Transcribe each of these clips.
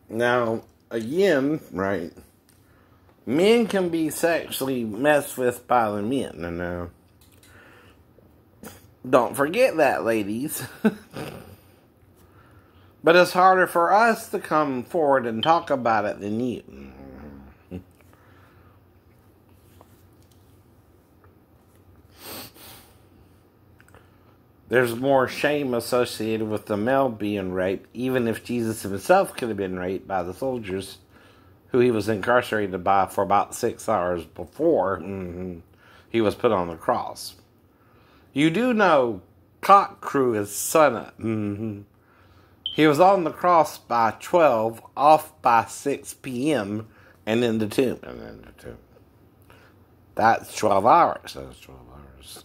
Now, again, right, men can be sexually messed with by the men, you know. Don't forget that, ladies. But it's harder for us to come forward and talk about it than you. There's more shame associated with the male being raped, even if Jesus himself could have been raped by the soldiers who he was incarcerated by for about 6 hours before he was put on the cross. You do know cock crew is sunup. He was on the cross by 12, off by 6 p.m., and in the tomb. That's 12 hours. That's 12 hours.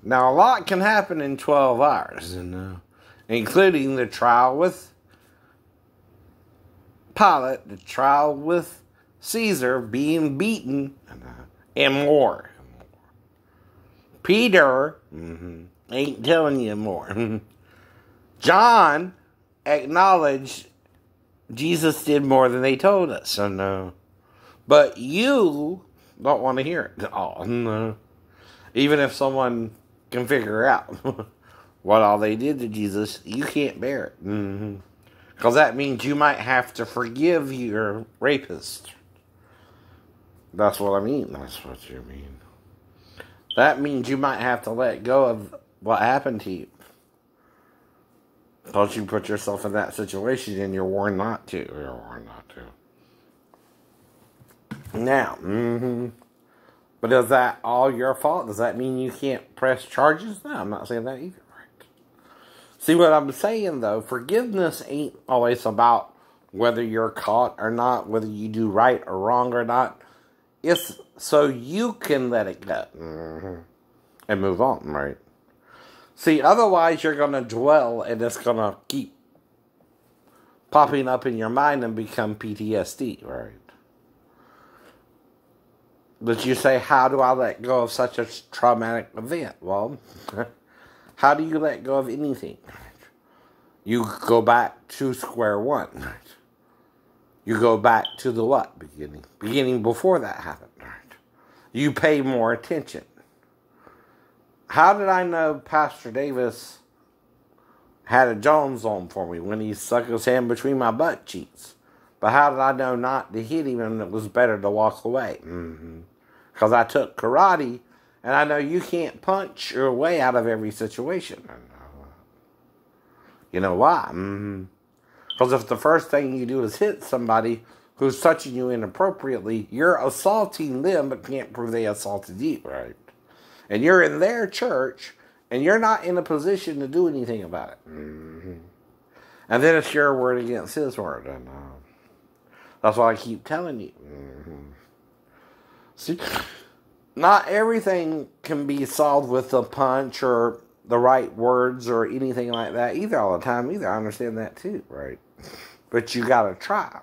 Now, a lot can happen in 12 hours, you know, including the trial with Pilate, the trial with Caesar being beaten, and more. Peter ain't telling you more. John acknowledged Jesus did more than they told us, so no. But you don't want to hear it. Oh, no. Even if someone can figure out what all they did to Jesus, you can't bear it. Because that means you might have to forgive your rapist. That's what I mean. That's what you mean. That means you might have to let go of what happened to you. Because you put yourself in that situation and you're warned not to. You're warned not to. Now, but is that all your fault? Does that mean you can't press charges? No, I'm not saying that either. Right? See what I'm saying, though? Forgiveness ain't always about whether you're caught or not, whether you do right or wrong or not. It's so you can let it go and move on, right? See, otherwise you're going to dwell and it's going to keep popping up in your mind and become PTSD, right? But you say, how do I let go of such a traumatic event? Well, how do you let go of anything? You go back to square one. You go back to the what? Beginning before that happened. You pay more attention. How did I know Pastor Davis had a Jones on for me when he stuck his hand between my butt cheeks? But how did I know not to hit him and it was better to walk away? Because I took karate, and I know you can't punch your way out of every situation. You know why? Because if the first thing you do is hit somebody who's touching you inappropriately, you're assaulting them but can't prove they assaulted you, right? And you're in their church, and you're not in a position to do anything about it. And then it's your word against his word. And that's what I keep telling you. See, not everything can be solved with a punch or the right words or anything like that either all the time either. I understand that too, right? But you gotta try.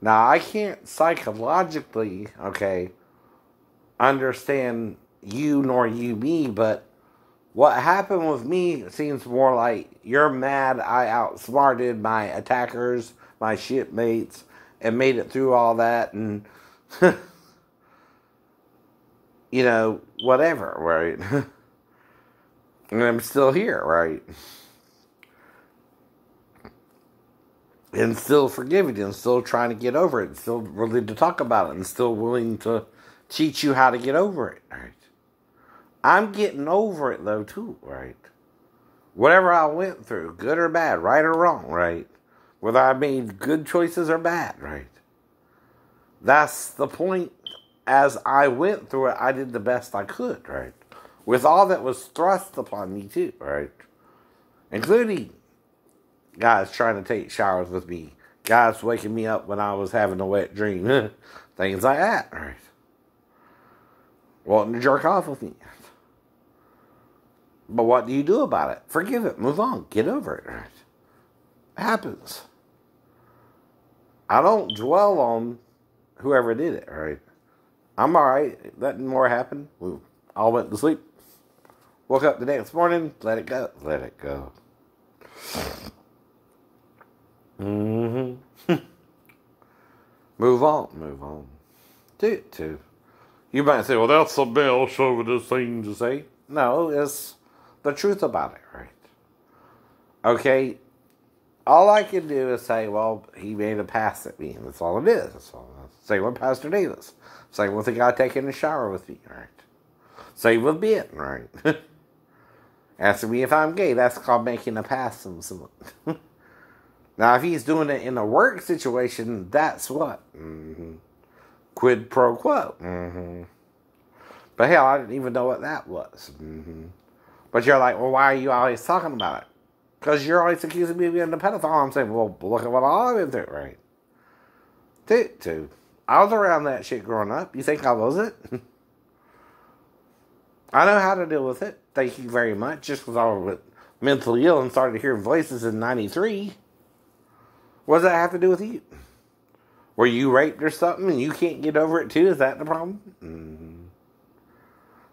Now, I can't psychologically, understand you nor you me, but what happened with me seems more like you're mad I outsmarted my attackers, my shipmates, and made it through all that, and you know, whatever, right? And I'm still here, right? And still forgiving, and still trying to get over it, and still willing to talk about it, and still willing to teach you how to get over it, right? I'm getting over it, though, too, right? Whatever I went through, good or bad, right or wrong, right? Whether I made good choices or bad, right? That's the point. As I went through it, I did the best I could, right? With all that was thrust upon me, too, right? Including guys trying to take showers with me. Guys waking me up when I was having a wet dream. Things like that, right? Wanting to jerk off with me. But what do you do about it? Forgive it. Move on. Get over it, right? It happens. I don't dwell on whoever did it, right? I'm alright. Nothing more happened. We all went to sleep. Woke up the next morning. Let it go. Let it go. Mm-hmm. Move on. Two. You might say, well, that's a male chauvinist thing to say. No, it's the truth about it, right? Okay, all I can do is say, well, he made a pass at me, and that's all it is. That's all. Same with Pastor Davis. Same with the guy taking a shower with me, right? Same with Ben, right? Asking me if I'm gay, that's called making a pass on someone. Now, if he's doing it in a work situation, that's what? Mm-hmm. Quid pro quo. Mm-hmm. But hell, I didn't even know what that was. Mm-hmm. But you're like, well, why are you always talking about it? Because you're always accusing me of being a pedophile. I'm saying, well, look at what I've been through, right? Dude, I was around that shit growing up. You think I wasn't? I know how to deal with it. Thank you very much. Just because I was mentally ill and started hearing voices in 93. What does that have to do with you? Were you raped or something and you can't get over it too? Is that the problem? Mm-hmm.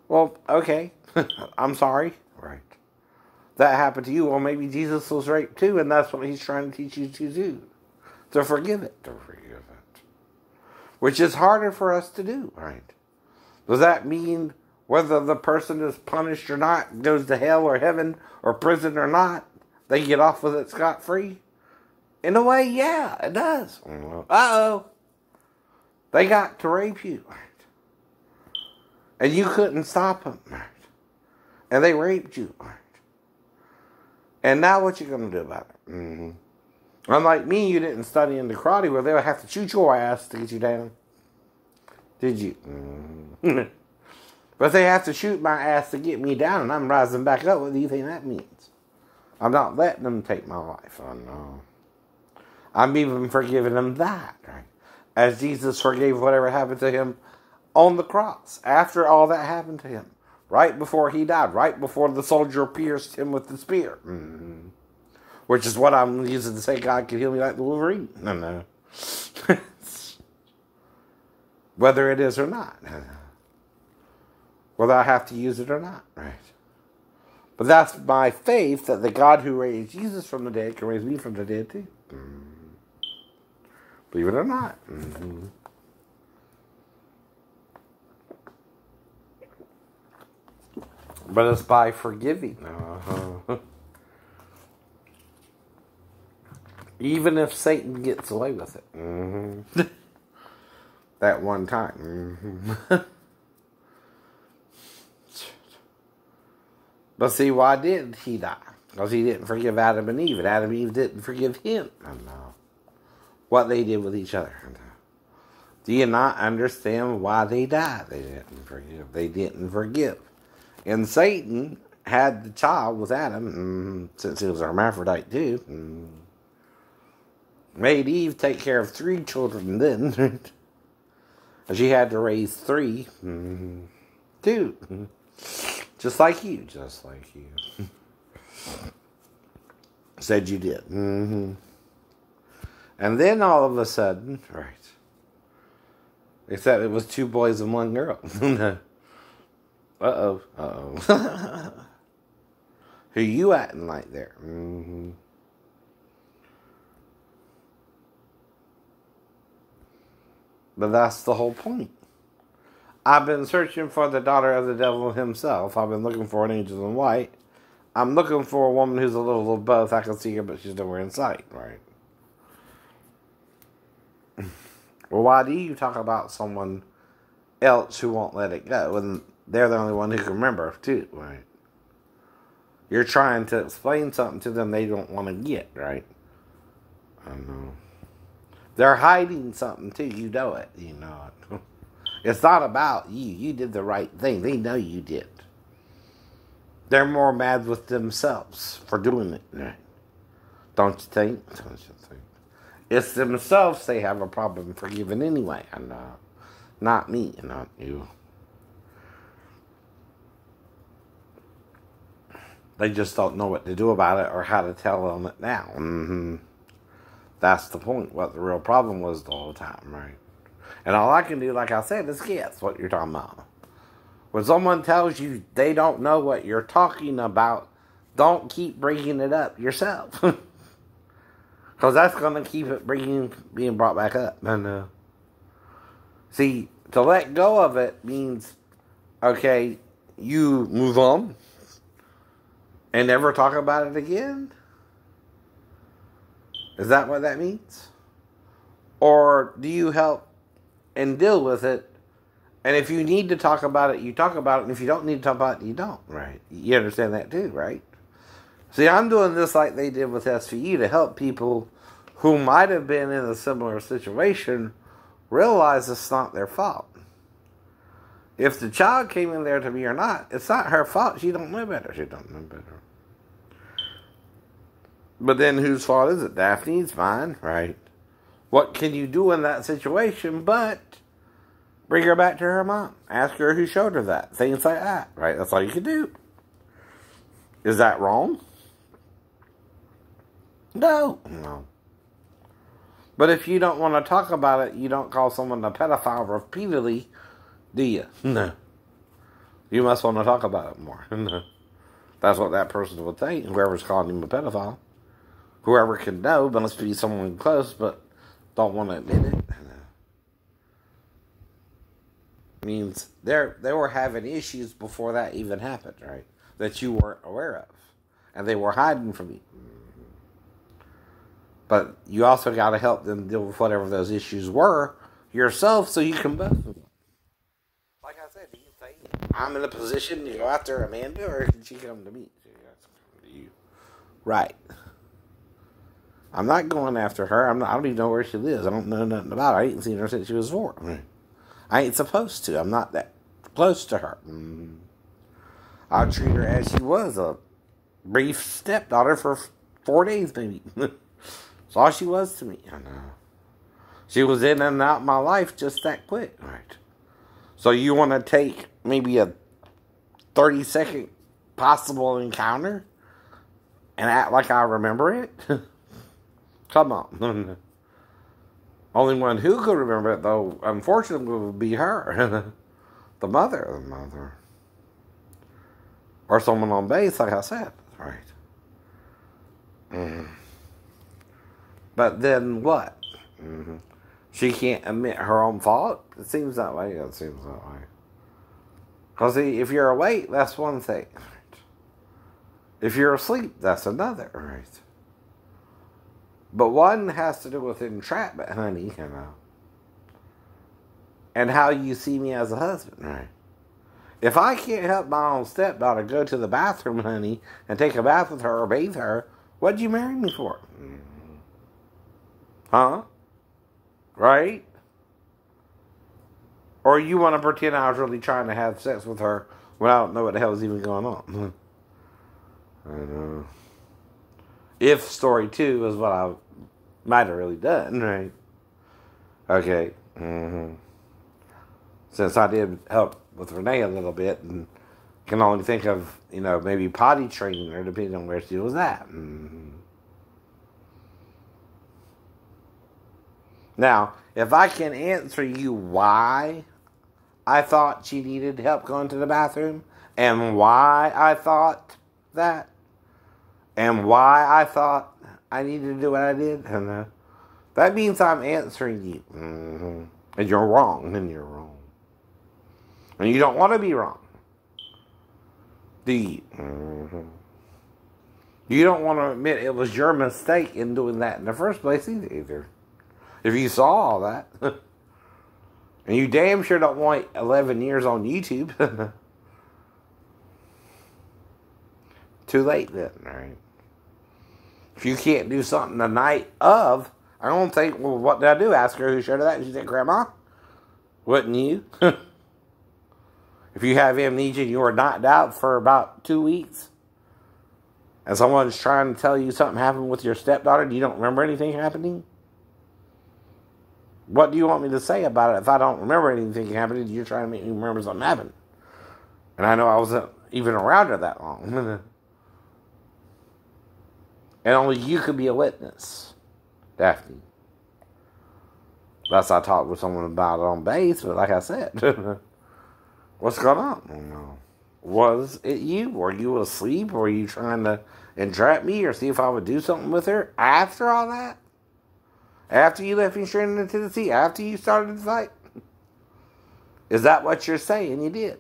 Well, okay. I'm sorry. Right. That happened to you. Well, maybe Jesus was raped too, and that's what he's trying to teach you to do. To forgive it. Which is harder for us to do, right? Does that mean whether the person is punished or not, goes to hell or heaven or prison or not, they get off with it scot-free? In a way, yeah, it does. Uh-oh. They got to rape you, right? And you couldn't stop them, right? And they raped you, right? And now what you going to do about it? Mm-hmm. Unlike me, you didn't study into karate where they would have to shoot your ass to get you down. Did you? Mm-hmm. But they have to shoot my ass to get me down and I'm rising back up. What do you think that means? I'm not letting them take my life. Oh, no. I'm even forgiving them that, right? As Jesus forgave whatever happened to him on the cross. After all that happened to him. Right before he died. Right before the soldier pierced him with the spear. Mm-hmm. Which is what I'm using to say God can heal me like the Wolverine. No. Whether it is or not. Whether I have to use it or not. Right. But that's my faith that the God who raised Jesus from the dead can raise me from the dead too. Mm-hmm. Believe it or not. Mm-hmm. But it's by forgiving. Uh-huh. Even if Satan gets away with it. Mm-hmm. That one time. Mm-hmm. But see, why did he die? Because he didn't forgive Adam and Eve. And Adam and Eve didn't forgive him. I know. What they did with each other. Do you not understand why they died? They didn't forgive. They didn't forgive. And Satan had the child with Adam, since he was a hermaphrodite too. Made Eve take care of 3 children then. She had to raise 3. 2. Just like you. Said you did. And then all of a sudden, right. Except it was 2 boys and 1 girl. Uh-oh. Who you acting like there? But that's the whole point. I've been searching for the daughter of the devil himself. I've been looking for an angel in white. I'm looking for a woman who's a little of both. I can see her, but she's nowhere in sight, right? Well, why do you talk about someone else who won't let it go when they're the only one who can remember, too, right? You're trying to explain something to them they don't want to get, right? I know. They're hiding something, too. You know it. You know it. It's not about you. You did the right thing. They know you did. They're more mad with themselves for doing it, right? Don't you think? It's themselves they have a problem forgiving anyway. And not me, not you. They just don't know what to do about it or how to tell them it now. That's the point. What the real problem was the whole time, right? And all I can do, like I said, is guess what you're talking about. When someone tells you they don't know what you're talking about, don't keep bringing it up yourself. Because that's going to keep it being brought back up. And see, to let go of it means, okay, you move on and never talk about it again? Is that what that means? Or do you help and deal with it? And if you need to talk about it, you talk about it. And if you don't need to talk about it, you don't. Right? You understand that too, right? See, I'm doing this like they did with SVU to help people who might have been in a similar situation realize it's not their fault. If the child came in there to me or not, it's not her fault. She don't know better. She don't know better. But then whose fault is it? Daphne's, mine, right? What can you do in that situation but bring her back to her mom? Ask her who showed her that. Things like that, right? That's all you can do. Is that wrong? No. No. But if you don't want to talk about it, you don't call someone a pedophile repeatedly, do you? No. You must want to talk about it more. No. That's what that person would think, whoever's calling him a pedophile. Whoever can know must be someone close, but don't want to admit it. Means they were having issues before that even happened, right? That you weren't aware of. And they were hiding from you. But you also got to help them deal with whatever those issues were yourself so you can both. Like I said, do you think I'm in a position to go after Amanda, or did she come to me? She come to you. Right. I'm not going after her. I don't even know where she lives. I don't know nothing about her. I ain't seen her since she was 4. I ain't supposed to. I'm not that close to her. I'll treat her as she was, a brief stepdaughter for 4 days, maybe. That's all she was to me. I know. She was in and out of my life just that quick. Right. So you want to take maybe a 30-second possible encounter and act like I remember it? Come on. Only one who could remember it, though, unfortunately, would be her. The mother. Or someone on base, like I said. Right. But then what? She can't admit her own fault? It seems that way. It seems that way. Because see, if you're awake, that's one thing. Right? If you're asleep, that's another. Right? But one has to do with entrapment, honey, you know. And how you see me as a husband, right? If I can't help my own stepdaughter go to the bathroom, honey, and take a bath with her or bathe her, what'd you marry me for? Huh? Right? Or you want to pretend I was really trying to have sex with her when I don't know what the hell is even going on? I know. If story 2 is what I might have really done, right? Okay. Since I did help with Renee a little bit and can only think of, maybe potty training her depending on where she was at. Now, if I can answer you why I thought she needed help going to the bathroom and why I thought that, and why I thought I needed to do what I did, and that means I'm answering you. And you're wrong, and you're wrong. And you don't want to be wrong. Do you? You don't want to admit it was your mistake in doing that in the first place either. If you saw all that. And you damn sure don't want 11 years on YouTube. Too late then, right? If you can't do something the night of, I don't think, well, what did I do? Ask her who showed her that. And she said, Grandma? Wouldn't you? If you have amnesia and you were knocked out for about 2 weeks, and someone's trying to tell you something happened with your stepdaughter and you don't remember anything happening, what do you want me to say about it if I don't remember anything happening? You're trying to make me remember something happened. And I know I wasn't even around her that long. And only you could be a witness, Daphne. Unless I talked with someone about it on base, but like I said, what's going on? I don't know. Was it you? Were you asleep? Were you trying to entrap me or see if I would do something with her after all that? After you left me stranded in Tennessee, after you started the fight? Is that what you're saying you did?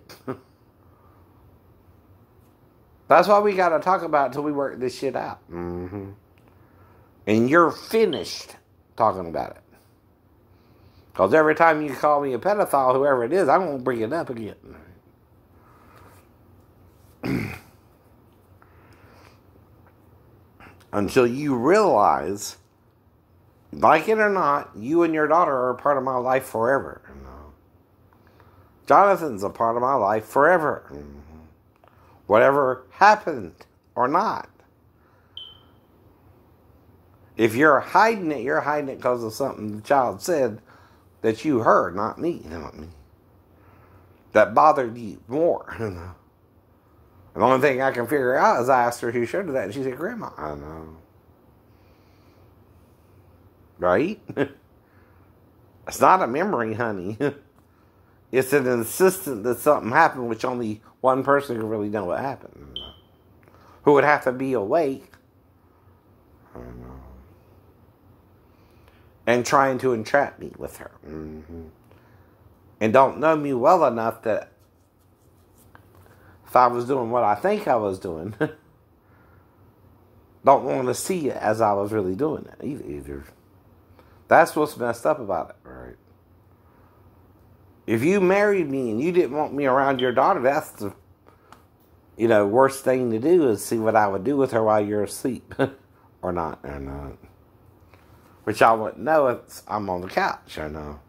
That's why we got to talk about it until we work this shit out. Mm-hmm. And you're finished talking about it. Because every time you call me a pedophile, whoever it is, I'm going to bring it up again. Until you realize, like it or not, you and your daughter are a part of my life forever. Jonathan's a part of my life forever. Whatever happened or not. If you're hiding it because of something the child said that you heard, not me. That bothered you more. The only thing I can figure out is I asked her who showed her that, and she said, Grandma. I know. Right? It's not a memory, honey. It's an insistence that something happened, which only one person can really know what happened. Who would have to be awake. I don't know. And trying to entrap me with her. Mm-hmm. And don't know me well enough that if I was doing what I think I was doing, don't want to see it as I was really doing it either. That's what's messed up about it, right? If you married me and you didn't want me around your daughter, that's the, worst thing to do is see what I would do with her while you're asleep. Or not. Which I wouldn't know if I'm on the couch, I know.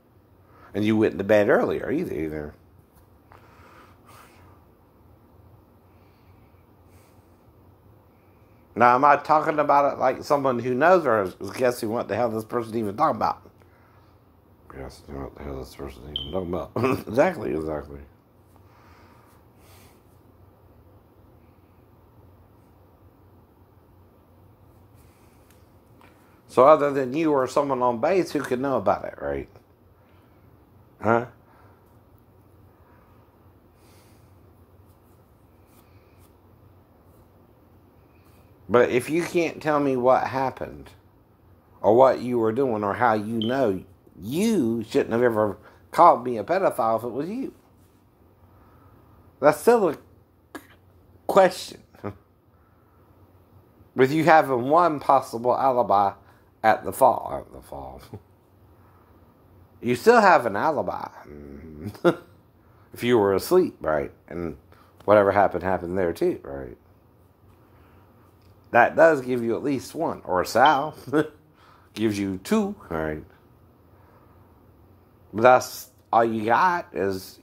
And you went to bed earlier either. Now, am I talking about it like someone who knows, or is guessing what the hell this person even talking about? Guessing what the hell this person even talking about. Exactly. So other than you or someone on base, who could know about it, right? Huh? But if you can't tell me what happened, or what you were doing, or how you know, you shouldn't have ever called me a pedophile if it was you. That's still a question. With you having one possible alibi at the fall. You still have an alibi. If you were asleep, right? And whatever happened there too, right? That does give you at least one. Or Sal gives you two, right? But that's all you got is,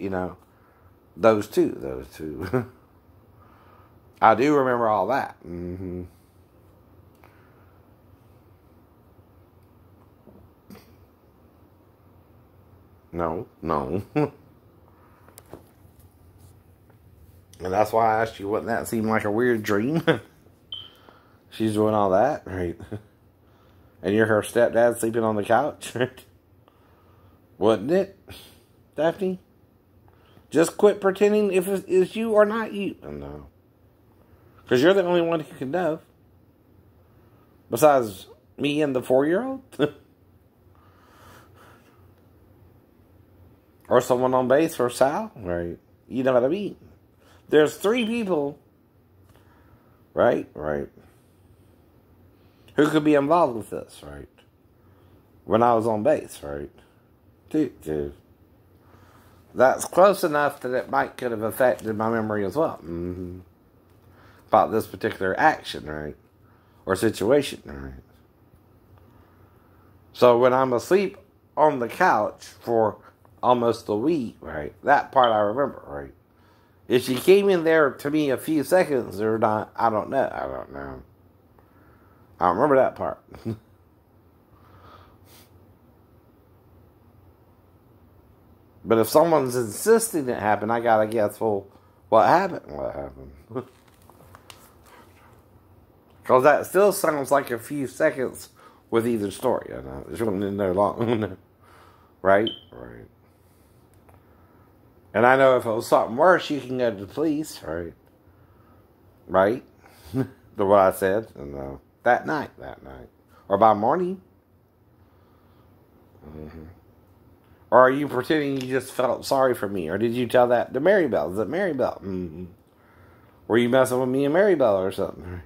those two. I do remember all that. Mm-hmm. No. And that's why I asked you, wouldn't that seem like a weird dream? She's doing all that, right? And you're her stepdad sleeping on the couch, right? Wouldn't it, Daphne? Just quit pretending if it's you or not you. No. Because you're the only one who can know. Besides me and the 4-year-old. Or someone on base, or Sal, right? You know what I mean? There's 3 people, right? Who could be involved with this, right? When I was on base, right? 2. That's close enough that it could have affected my memory as well. Mm-hmm. About this particular action, right? Or situation, right? So when I'm asleep on the couch for almost a week, right? That part I remember, right? If she came in there to me a few seconds or not, I don't know. I don't remember that part. But if someone's insisting it happened, I gotta guess, well, what happened? Because that still sounds like a few seconds with either story. I know. It's really no long. Right? And I know if it was something worse, you can go to the police, right? Right? The what I said, and that night. Or by morning. Or are you pretending you just felt sorry for me? Or did you tell that to Mary Bell? Is it Mary Bell? Were you messing with me and Mary Bell or something?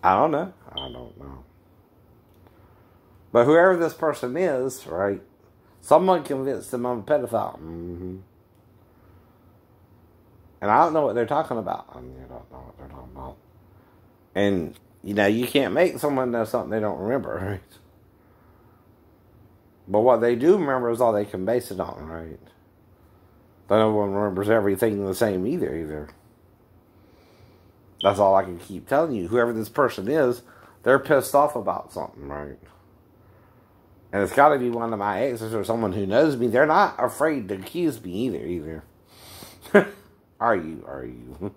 I don't know. But whoever this person is, right? Someone convinced them I'm a pedophile. And I don't know what they're talking about. I don't know what they're talking about. And, you can't make someone know something they don't remember, right? But what they do remember is all they can base it on, right? But no one remembers everything the same either. That's all I can keep telling you. Whoever this person is, they're pissed off about something, right? And it's got to be one of my exes or someone who knows me. They're not afraid to accuse me either. Are you?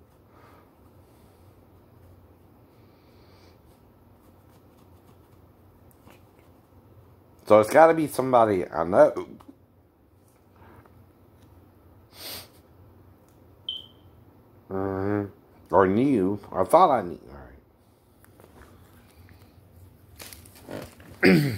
So it's got to be somebody I know. Or knew. I thought I knew. All right.